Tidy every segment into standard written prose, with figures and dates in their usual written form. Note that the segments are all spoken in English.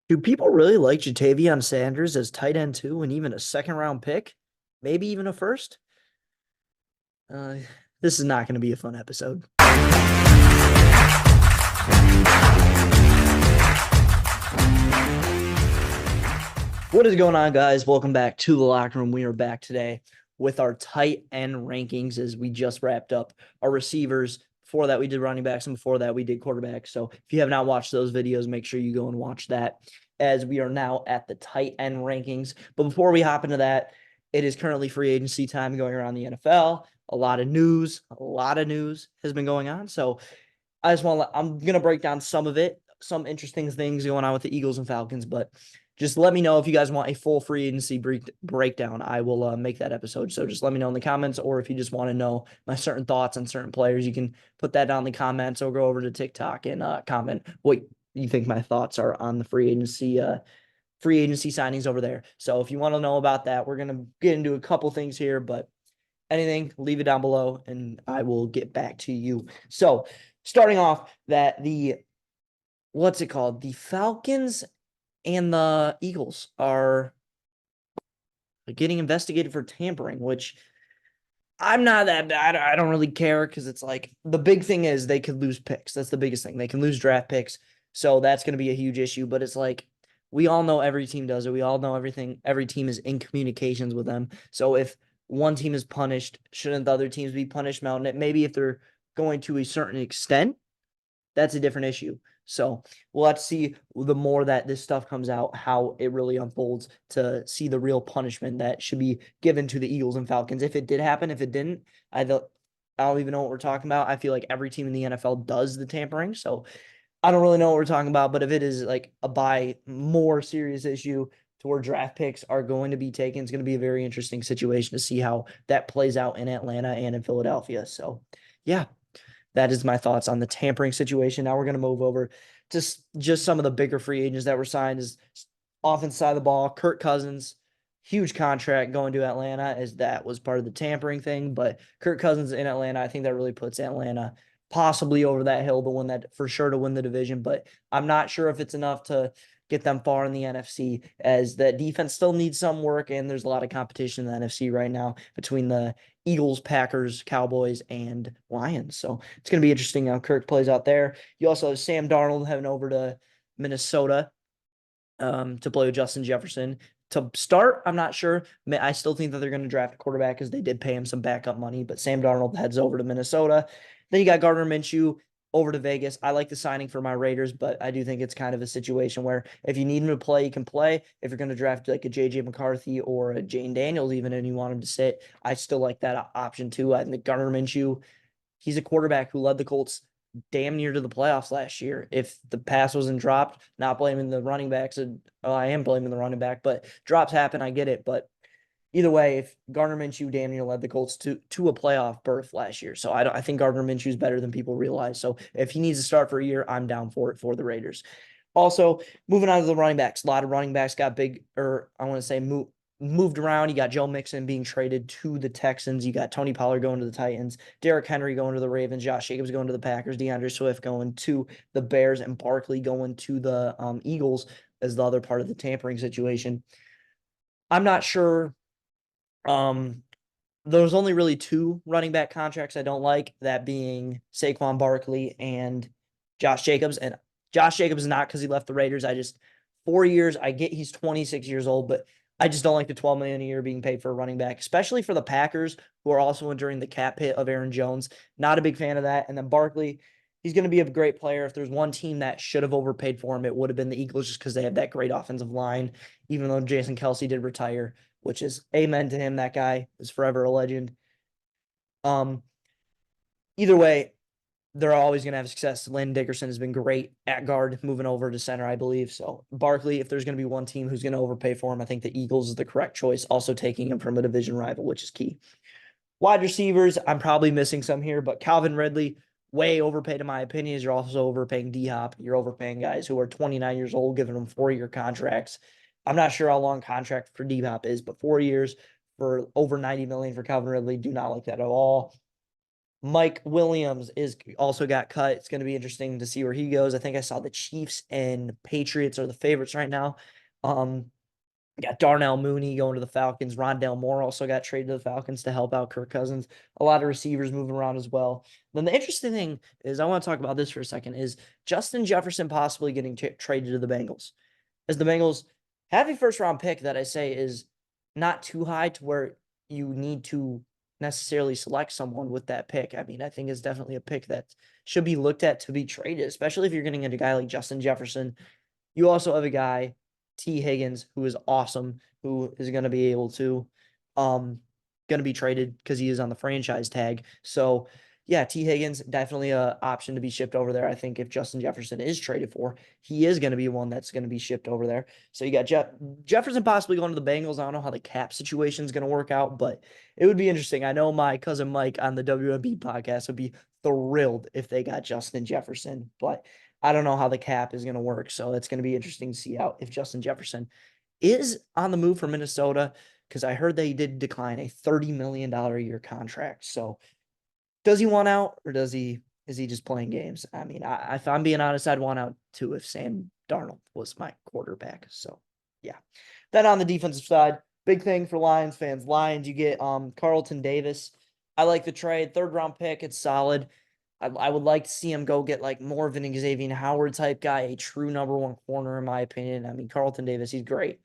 Do people really like Jatavion Sanders as tight end two and even a second round pick? Maybe even a first? Uh, this is not going to be a fun episode. What is going on, guys? Welcome back to the locker room. We are back today with our tight end rankings as we just wrapped up our receivers. Before that, we did running backs, and before that, we did quarterbacks. So if you have not watched those videos, make sure you go and watch that as we are now at the tight end rankings. But before we hop into that, it is currently free agency time going around the NFL. A lot of news has been going on. So I'm going to break down some of it, some interesting things going on with the Eagles and Falcons, but just let me know if you guys want a full free agency breakdown. I will make that episode. So just let me know in the comments, or if you just want to know my certain thoughts on certain players, you can put that down in the comments or go over to TikTok and comment what you think my thoughts are on the free agency signings over there. So if you want to know about that, we're going to get into a couple things here, but anything, leave it down below and I will get back to you. So starting off that what's it called? The Falcons and the Eagles are getting investigated for tampering, which I'm not that bad. I don't really care because it's like the big thing is they could lose picks. That's the biggest thing. They can lose draft picks. So that's going to be a huge issue. But it's like we all know every team does it. We all know everything. Every team is in communications with them. So if one team is punished, shouldn't the other teams be punished? Maybe if they're going to a certain extent, that's a different issue. So we'll have to see the more that this stuff comes out, how it really unfolds to see the real punishment that should be given to the Eagles and Falcons. If it did happen, if it didn't, I don't even know what we're talking about. I feel like every team in the NFL does the tampering. So I don't really know what we're talking about. But if it is like a more serious issue to where draft picks are going to be taken, it's going to be a very interesting situation to see how that plays out in Atlanta and in Philadelphia. So yeah, that is my thoughts on the tampering situation. Now we're going to move over to just some of the bigger free agents that were signed is offense side of the ball. Kirk Cousins, huge contract going to Atlanta as that was part of the tampering thing. But Kirk Cousins in Atlanta, I think that really puts Atlanta possibly over that hill to win that for sure to win the division. But I'm not sure if it's enough to get them far in the NFC as that defense still needs some work. And there's a lot of competition in the NFC right now between the Eagles, Packers, Cowboys, and Lions. So it's going to be interesting how Kirk plays out there. You also have Sam Darnold heading over to Minnesota to play with Justin Jefferson. To start, I'm not sure. I still think that they're going to draft a quarterback because they did pay him some backup money, but Sam Darnold heads over to Minnesota. Then you got Gardner Minshew over to Vegas. I like the signing for my Raiders, but I do think it's kind of a situation where if you need him to play, you can play. If you're going to draft like a JJ McCarthy or a Jane Daniels, even and you want him to sit, I still like that option too. I think Gardner Minshew, he's a quarterback who led the Colts damn near to the playoffs last year. If the pass wasn't dropped, not blaming the running backs, I am blaming the running back, but drops happen. I get it. But either way, if Gardner Minshew damn near led the Colts to a playoff berth last year. So I think Gardner Minshew is better than people realize. So if he needs to start for a year, I'm down for it for the Raiders. Also, moving on to the running backs. A lot of running backs got big, or I want to say moved around. You got Joe Mixon being traded to the Texans. You got Tony Pollard going to the Titans. Derrick Henry going to the Ravens. Josh Jacobs going to the Packers. DeAndre Swift going to the Bears. And Barkley going to the Eagles as the other part of the tampering situation. I'm not sure. Um, there's only really two running back contracts I don't like, that being Saquon Barkley and Josh Jacobs. And Josh Jacobs is not because he left the Raiders. 4 years, I get he's 26 years old, but I just don't like the 12 million a year being paid for a running back, especially for the Packers, who are also enduring the cap hit of Aaron Jones. Not a big fan of that. And then Barkley, he's going to be a great player. If there's one team that should have overpaid for him, it would have been the Eagles just because they have that great offensive line, even though Jason Kelsey did retire, which is amen to him. That guy is forever a legend. Um, Either way, they're always going to have success. Landon Dickerson has been great at guard, moving over to center, I believe. So Barkley, if there's going to be one team who's going to overpay for him, I think the Eagles is the correct choice. Also taking him from a division rival, which is key. Wide receivers, I'm probably missing some here, but Calvin Ridley, way overpaid in my opinion. You're also overpaying D-Hop. You're overpaying guys who are 29 years old, giving them 4-year contracts. I'm not sure how long contract for D-Hop is, but 4 years for over 90 million for Calvin Ridley, do not like that at all. Mike Williams is also got cut. It's going to be interesting to see where he goes. I think I saw the Chiefs and Patriots are the favorites right now. Got Darnell Mooney going to the Falcons. Rondale Moore also got traded to the Falcons to help out Kirk Cousins. A lot of receivers moving around as well. Then the interesting thing is, I want to talk about this for a second, is Justin Jefferson possibly getting traded to the Bengals. As the Bengals have a first-round pick that I say is not too high to where you need to necessarily select someone with that pick. I mean, I think it's definitely a pick that should be looked at to be traded, especially if you're getting a guy like Justin Jefferson. You also have a guy, T. Higgins, who is awesome, who is going to be able to, going to be traded because he is on the franchise tag. So, yeah, T. Higgins, definitely a option to be shipped over there. I think if Justin Jefferson is traded for, he is going to be one that's going to be shipped over there. So you got Jefferson possibly going to the Bengals. I don't know how the cap situation is going to work out, but it would be interesting. I know my cousin Mike on the WMB podcast would be thrilled if they got Justin Jefferson, but I don't know how the cap is going to work. So it's going to be interesting to see out if Justin Jefferson is on the move for Minnesota, because I heard they did decline a $30 million a year contract. So does he want out, or is he just playing games? I mean, if I'm being honest, I'd want out too if Sam Darnold was my quarterback. So yeah. Then on the defensive side, big thing for Lions fans. Lions, you get Carlton Davis. I like the trade. 3rd round pick. It's solid. I would like to see him go get like more of an Xavier Howard type guy, a true number 1 corner, in my opinion. I mean, Carlton Davis, he's great.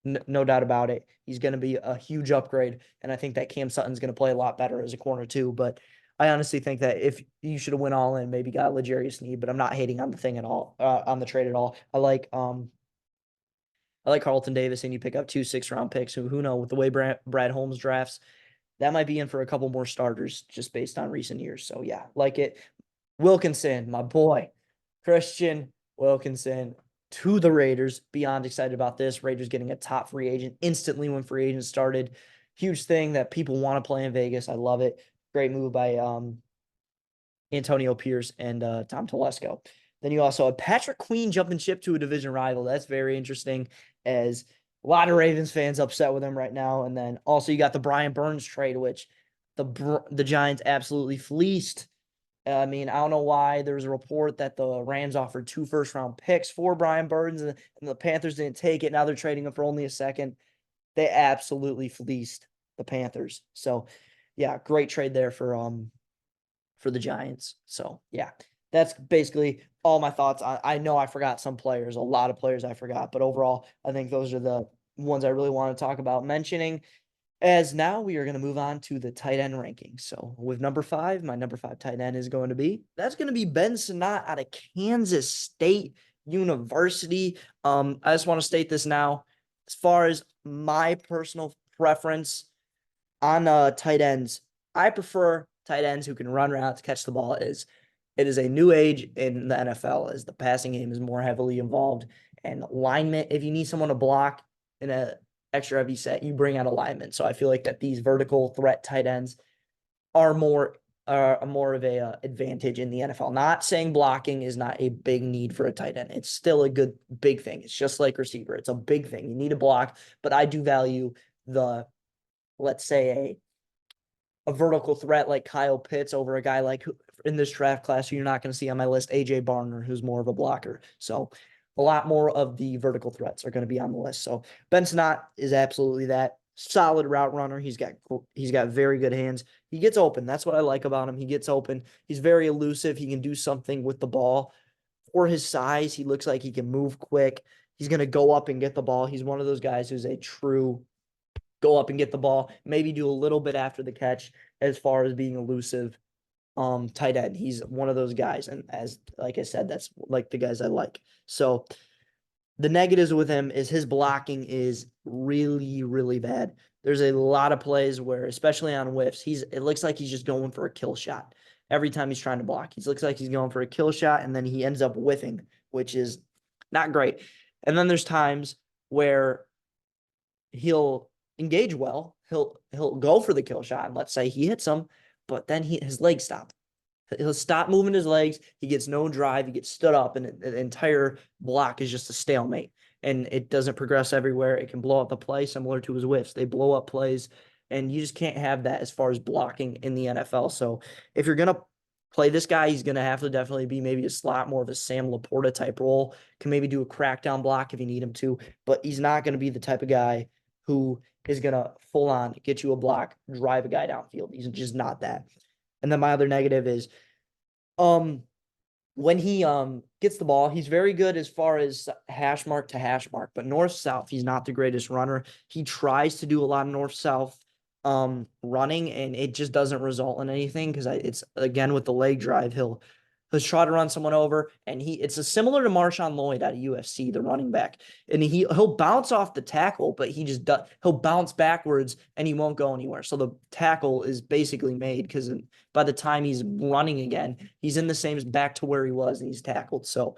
No doubt about it. He's going to be a huge upgrade. And I think that Cam Sutton's going to play a lot better as a corner too. But I honestly think that if you should have went all in, maybe got L'Jarius Sneed, but I'm not hating on the thing at all, on the trade at all. I like Carlton Davis, and you pick up 2 6-round picks. Who knows, with the way Brad Holmes drafts, that might be in for a couple more starters just based on recent years. So yeah, like it. Wilkinson, my boy, Christian Wilkinson to the Raiders. Beyond excited about this. Raiders getting a top free agent instantly when free agents started. Huge thing that people want to play in Vegas. I love it. Great move by Antonio Pierce and Tom Telesco. Then you also have Patrick Queen jumping ship to a division rival. That's very interesting, as a lot of Ravens fans upset with him right now. And then also you got the Brian Burns trade, which the Giants absolutely fleeced. I mean, I don't know why. There was a report that the Rams offered 2 first-round picks for Brian Burns, and the Panthers didn't take it. Now they're trading him for only a second. They absolutely fleeced the Panthers. So, yeah, great trade there for the Giants. So, yeah, that's basically all my thoughts. I know I forgot some players, a lot of players I forgot, but overall, I think those are the ones I really want to talk about mentioning. As now we are going to move on to the tight end ranking. So with number 5, my number 5 tight end is going to be Ben Sinnott out of Kansas State University. I just want to state this now. As far as my personal preference on tight ends, I prefer tight ends who can run routes, catch the ball. It is a new age in the NFL as the passing game is more heavily involved. And alignment, if you need someone to block in a extra heavy set, you bring out alignment. So I feel like that these vertical threat tight ends are more of a advantage in the NFL. Not saying blocking is not a big need for a tight end. It's still a good big thing. It's just like receiver. It's a big thing. You need a block, but I do value the, let's say, a vertical threat like Kyle Pitts over a guy like in this draft class who you're not going to see on my list, AJ Barner, who's more of a blocker. So a lot more of the vertical threats are going to be on the list. So Ben Sinnott is absolutely that solid route runner. He's got very good hands. He gets open. That's what I like about him. He gets open. He's very elusive. He can do something with the ball. For his size, he looks like he can move quick. He's going to go up and get the ball. He's one of those guys who's a true go up and get the ball, maybe do a little bit after the catch as far as being elusive. Tight end. He's one of those guys. And as like I said, that's like the guys I like. So the negatives with him is his blocking is really, really bad. There's a lot of plays where, especially on whiffs, it looks like he's just going for a kill shot. Every time he's trying to block, he looks like he's going for a kill shot, and then he ends up whiffing, which is not great. And then there's times where he'll engage well. He'll go for the kill shot, and let's say he hits him, but then his legs stop. He'll stop moving his legs. He gets no drive. He gets stood up, and the entire block is just a stalemate. And it doesn't progress everywhere. It can blow up the play, similar to his whiffs. They blow up plays, and you just can't have that as far as blocking in the NFL. So if you're going to play this guy, he's going to have to definitely be maybe a slot, more of a Sam Laporta type role, can maybe do a crackdown block if you need him to, but he's not going to be the type of guy who is going to full on get you a block, drive a guy downfield. He's just not that. And then my other negative is, when he gets the ball, he's very good as far as hash mark to hash mark, but north south, he's not the greatest runner. He tries to do a lot of north south running, and it just doesn't result in anything because it's again with the leg drive, he'll try to run someone over, and it's a similar to Marshawn Lloyd out of UFC, the running back, and he'll bounce off the tackle, but he'll bounce backwards and he won't go anywhere. So the tackle is basically made because by the time he's running again, he's in the same back to where he was and he's tackled. So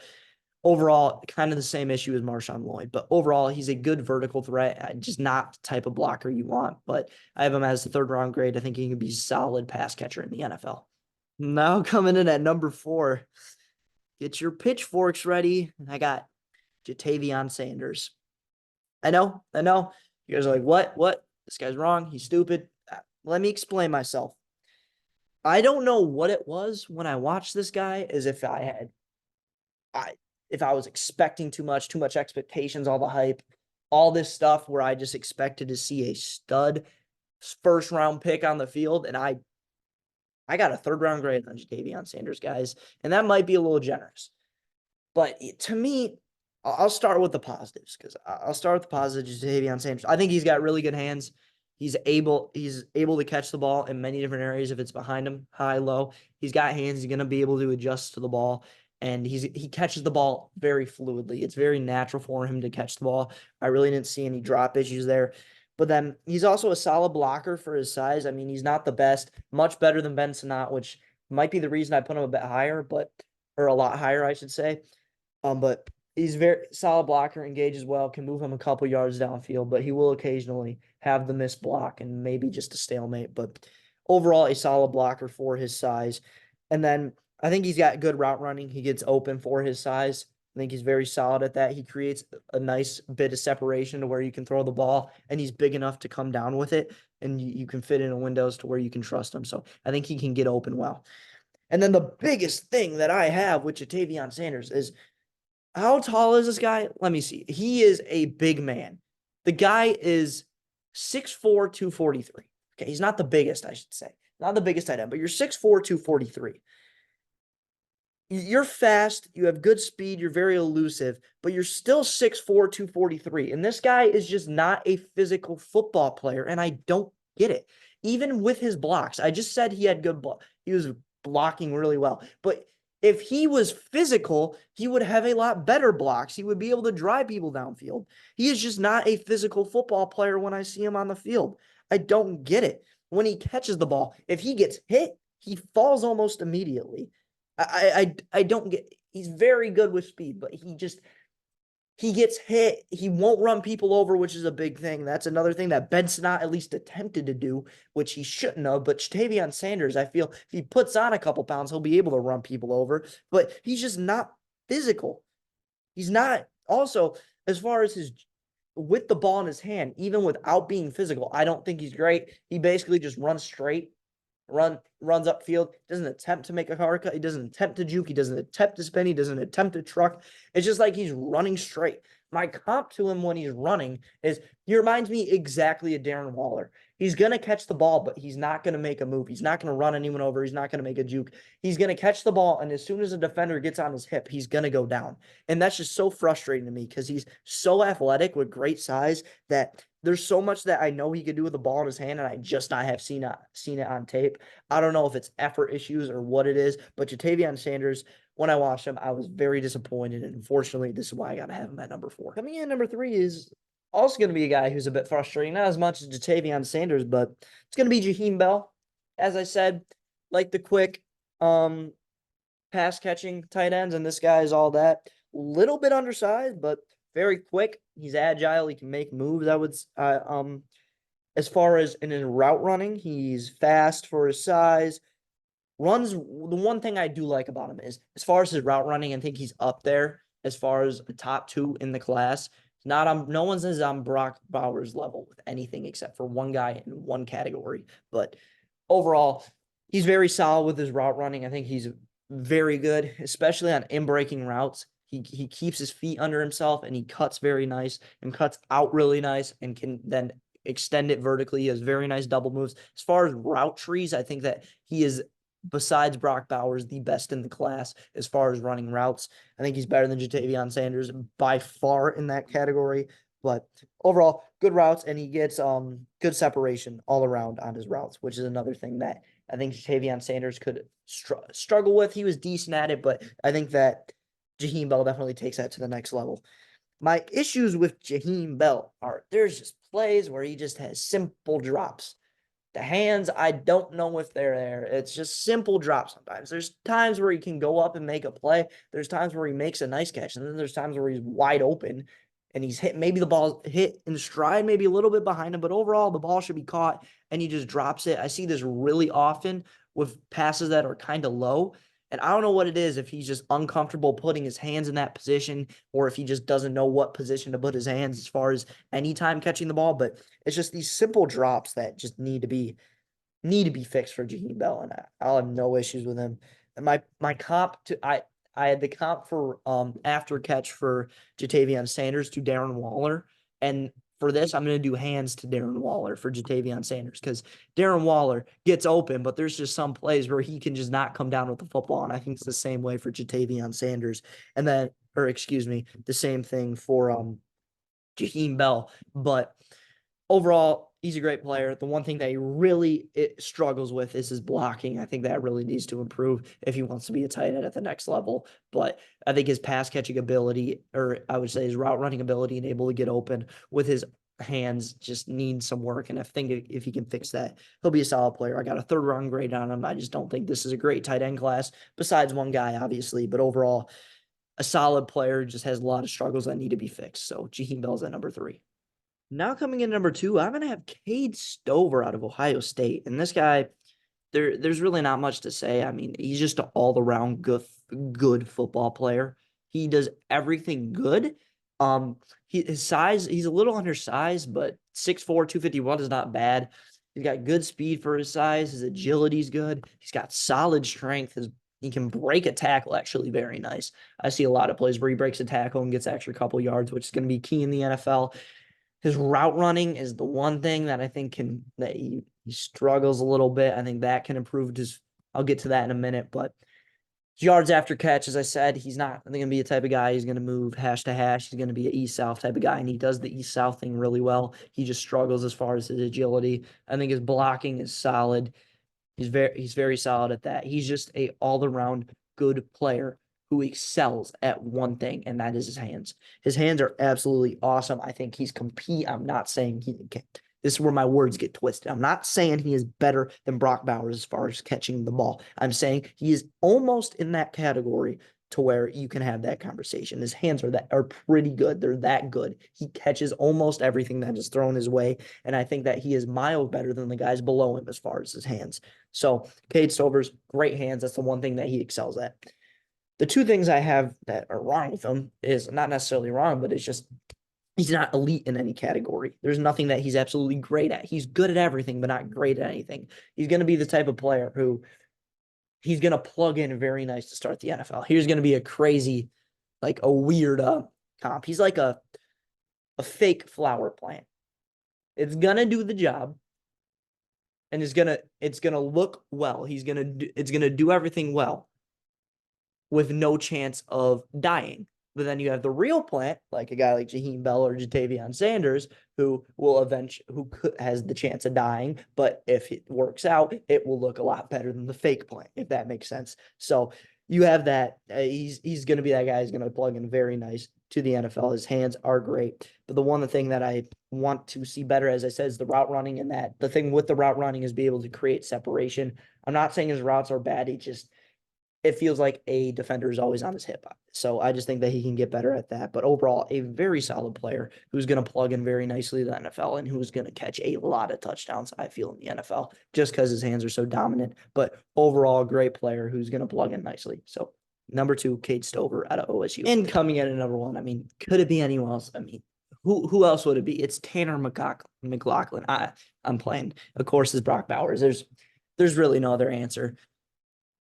overall, kind of the same issue as Marshawn Lloyd, but overall, he's a good vertical threat, just not the type of blocker you want. But I have him as the 3rd-round grade. I think he can be a solid pass catcher in the NFL. Now coming in at number 4, get your pitchforks ready. I got Ja'Tavion Sanders. I know. You guys are like, what? This guy's wrong. He's stupid. Let me explain myself. I don't know what it was when I watched this guy, as if I was expecting too much expectations, all the hype, all this stuff where I just expected to see a stud 1st-round pick on the field, and I got a 3rd-round grade on Ja'Tavion Sanders, guys, and that might be a little generous. But to me, I'll start with the positives because I'll start with the positives. Ja'Tavion Sanders, I think he's got really good hands. He's able to catch the ball in many different areas if it's behind him, high, low. He's got hands. He's going to be able to adjust to the ball, and he catches the ball very fluidly. It's very natural for him to catch the ball. I really didn't see any drop issues there. But then he's also a solid blocker for his size. I mean, he's not the best, much better than Ben Sinnott, which might be the reason I put him a bit higher, or a lot higher, I should say. But he's very solid blocker, engages well, can move him a couple yards downfield, but he will occasionally have the missed block and maybe just a stalemate. But overall, a solid blocker for his size. And then I think he's got good route running. He gets open for his size. I think he's very solid at that. He creates a nice bit of separation to where you can throw the ball, and he's big enough to come down with it, and you can fit in windows to where you can trust him. So I think he can get open well. And then the biggest thing that I have with Ja'Tavion Sanders is, how tall is this guy? Let me see. He is a big man. The guy is 6'4", 243. Okay, he's not the biggest, I should say. Not the biggest tight end, but you're 6'4", 243. You're fast, you have good speed, you're very elusive, but you're still 6'4", 243. And this guy is just not a physical football player, and I don't get it. Even with his blocks, I just said he had good block. He was blocking really well. But if he was physical, he would have a lot better blocks. He would be able to drive people downfield. He is just not a physical football player when I see him on the field. I don't get it. When he catches the ball, if he gets hit, he falls almost immediately. I don't get. He's very good with speed, but he gets hit. He won't run people over, which is a big thing. That's another thing that Ben Sinnott at least attempted to do, which he shouldn't have. But Ja'Tavion Sanders, I feel if he puts on a couple pounds, he'll be able to run people over. But he's just not physical. He's not. Also, as far as his with the ball in his hand, even without being physical, I don't think he's great. He basically just runs straight. Runs upfield, doesn't attempt to make a hard cut, he doesn't attempt to juke, he doesn't attempt to spin, he doesn't attempt to truck. It's just like he's running straight. My comp to him when he's running is he reminds me exactly of Darren Waller. He's going to catch the ball, but he's not going to make a move. He's not going to run anyone over. He's not going to make a juke. He's going to catch the ball, and as soon as a defender gets on his hip, he's going to go down. And that's just so frustrating to me because he's so athletic with great size that there's so much that I know he could do with the ball in his hand, and I just not have seen it on tape. I don't know if it's effort issues or what it is, but Ja'Tavion Sanders, when I watched him, I was very disappointed, and unfortunately, this is why I got to have him at number 4. Coming in at number 3 is also going to be a guy who's a bit frustrating, not as much as Ja'Tavion Sanders, but it's going to be Jaheim Bell. As I said, like the quick pass-catching tight ends, and this guy is all that. Little bit undersized, but very quick. He's agile. He can make moves, I would as far as in his route running, he's fast for his size. Runs, the one thing I do like about him is, as far as his route running, I think he's up there as far as the top 2 in the class. Not on no one's is on Brock Bowers level with anything except for one guy in one category. But overall, he's very solid with his route running. I think he's very good, especially on in-breaking routes. He keeps his feet under himself and he cuts very nice and cuts out really nice and can then extend it vertically. He has very nice double moves. As far as route trees, I think that he is, besides Brock Bowers, the best in the class as far as running routes. I think he's better than Ja'Tavion Sanders by far in that category. But overall, good routes, and he gets good separation all around on his routes, which is another thing that I think Ja'Tavion Sanders could struggle with. He was decent at it, but I think that Jaheim Bell definitely takes that to the next level. My issues with Jaheim Bell are there's just plays where he just has simple drops. The hands, I don't know if they're there. It's just simple drops sometimes. There's times where he can go up and make a play. There's times where he makes a nice catch. And then there's times where he's wide open and he's hit. Maybe the ball hit in stride, maybe a little bit behind him. But overall, the ball should be caught and he just drops it. I see this really often with passes that are kind of low. And I don't know what it is, if he's just uncomfortable putting his hands in that position or if he just doesn't know what position to put his hands as far as anytime catching the ball. But it's just these simple drops that just need to be fixed for Jaheim Bell, and I'll have no issues with him. And my comp to I had the comp for after catch for Ja'Tavion Sanders to Darren Waller, and for this I'm going to do hands to Darren Waller for Ja'Tavion Sanders because Darren Waller gets open, but there's just some plays where he can just not come down with the football, and I think it's the same way for Ja'Tavion Sanders, and then or excuse me, the same thing for Jaheim Bell, but overall, he's a great player. The one thing that he really struggles with is his blocking. I think that really needs to improve if he wants to be a tight end at the next level. But I think his pass catching ability, or I would say his route running ability and able to get open with his hands just needs some work. And I think if he can fix that, he'll be a solid player. I got a 3rd-round grade on him. I just don't think this is a great tight end class, besides one guy, obviously. But overall, a solid player, just has a lot of struggles that need to be fixed. So Jaheim Bell's at number 3. Now coming in number 2, I'm gonna have Cade Stover out of Ohio State, and this guy, there's really not much to say. I mean, he's just an all-around good football player. He does everything good. His size, he's a little undersized, but 6'4", 251 is not bad. He's got good speed for his size. His agility's good. He's got solid strength. He can break a tackle actually very nice. I see a lot of plays where he breaks a tackle and gets extra couple yards, which is going to be key in the NFL. His route running is the one thing that I think he struggles a little bit. I think that can improve. I'll get to that in a minute, but yards after catch, as I said, he's not going to be a type of guy. He's going to move hash to hash. He's going to be an east-south type of guy, and he does the east-south thing really well. He just struggles as far as his agility. I think his blocking is solid. He's very solid at that. He's just a all-around good player who excels at one thing, and that is his hands. His hands are absolutely awesome. I think he's compete. I'm not saying he can. This is where my words get twisted. I'm not saying he is better than Brock Bowers as far as catching the ball. I'm saying he is almost in that category to where you can have that conversation. His hands are pretty good. They're that good. He catches almost everything that is thrown his way, and I think that he is miles better than the guys below him as far as his hands. So Cade Stover's great hands. That's the one thing that he excels at. The 2 things I have that are wrong with him is not necessarily wrong, but it's just he's not elite in any category. There's nothing that he's absolutely great at. He's good at everything, but not great at anything. He's going to be the type of player who he's going to plug in very nice to start the NFL. He's going to be a crazy, like a weird comp. He's like a fake flower plant. It's going to do the job, and it's going to look well. It's going to do everything well with no chance of dying. But then you have the real plant, like a guy like Jaheim Bell or Ja'Tavion Sanders, who has the chance of dying. But if it works out, it will look a lot better than the fake plant, if that makes sense. So you have that. He's going to be that guy. He's going to plug in very nice to the NFL. His hands are great. But the thing that I want to see better, as I said, is the route running, and that the thing with the route running is be able to create separation. I'm not saying his routes are bad. It feels like a defender is always on his hip. So I just think that he can get better at that. But overall, a very solid player who's going to plug in very nicely to the NFL and who's going to catch a lot of touchdowns, I feel, in the NFL, just because his hands are so dominant. But overall, great player who's going to plug in nicely. So number 2, Cade Stover out of OSU. And coming in at number 1, I mean, could it be anyone else? I mean, who else would it be? It's Tanner McLaughlin. I'm playing. Of course, is Brock Bowers. There's really no other answer.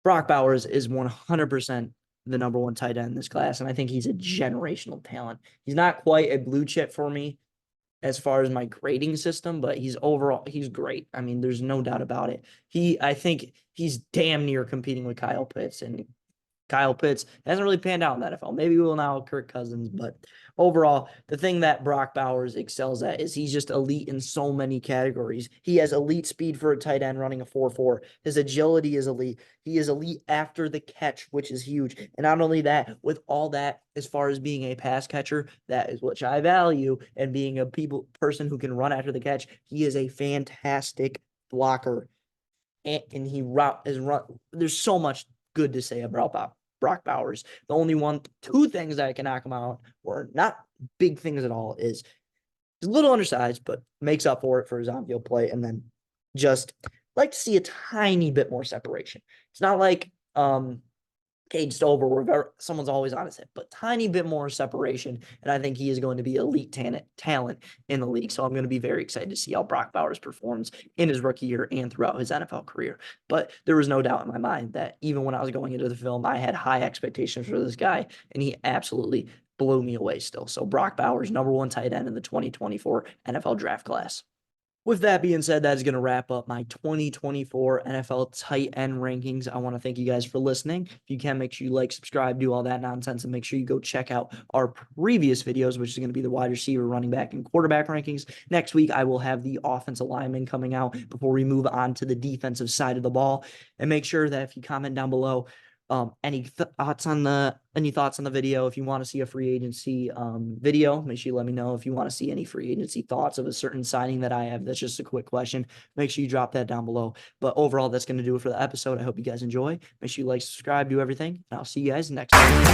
Brock Bowers is 100% the number one tight end in this class, and I think he's a generational talent. He's not quite a blue chip for me as far as my grading system, but he's great. I mean, there's no doubt about it. I think he's damn near competing with Kyle Pitts, and Kyle Pitts hasn't really panned out in the NFL. Maybe we will now Kirk Cousins, but overall, the thing that Brock Bowers excels at is he's just elite in so many categories. He has elite speed for a tight end running a 4.4. His agility is elite. He is elite after the catch, which is huge. And not only that, with all that, as far as being a pass catcher, that is which I value, and being a person who can run after the catch, he is a fantastic blocker. And he is run. There's so much good to say about Brock Bowers. The only two things that I can knock him out, or not big things at all, is he's a little undersized, but makes up for it for his on-field play, and then just like to see a tiny bit more separation. It's not like Cade Stover where someone's always on his hip, but tiny bit more separation, and I think he is going to be elite talent in the league. So I'm going to be very excited to see how Brock Bowers performs in his rookie year and throughout his NFL career. But there was no doubt in my mind that even when I was going into the film, I had high expectations for this guy, and he absolutely blew me away still. So Brock Bowers, number one tight end in the 2024 NFL draft class. With that being said, that is going to wrap up my 2024 NFL tight end rankings. I want to thank you guys for listening. If you can, make sure you like, subscribe, do all that nonsense, and make sure you go check out our previous videos, which is going to be the wide receiver, running back, and quarterback rankings. Next week, I will have the offensive lineman coming out before we move on to the defensive side of the ball. And make sure that if you comment down below, any thoughts on the video. If you want to see a free agency video, make sure you let me know. If you want to see any free agency thoughts of a certain signing that I have, that's just a quick question, make sure you drop that down below. But overall, that's going to do it for the episode. I hope you guys enjoy. Make sure you like, subscribe, do everything, and I'll see you guys next time.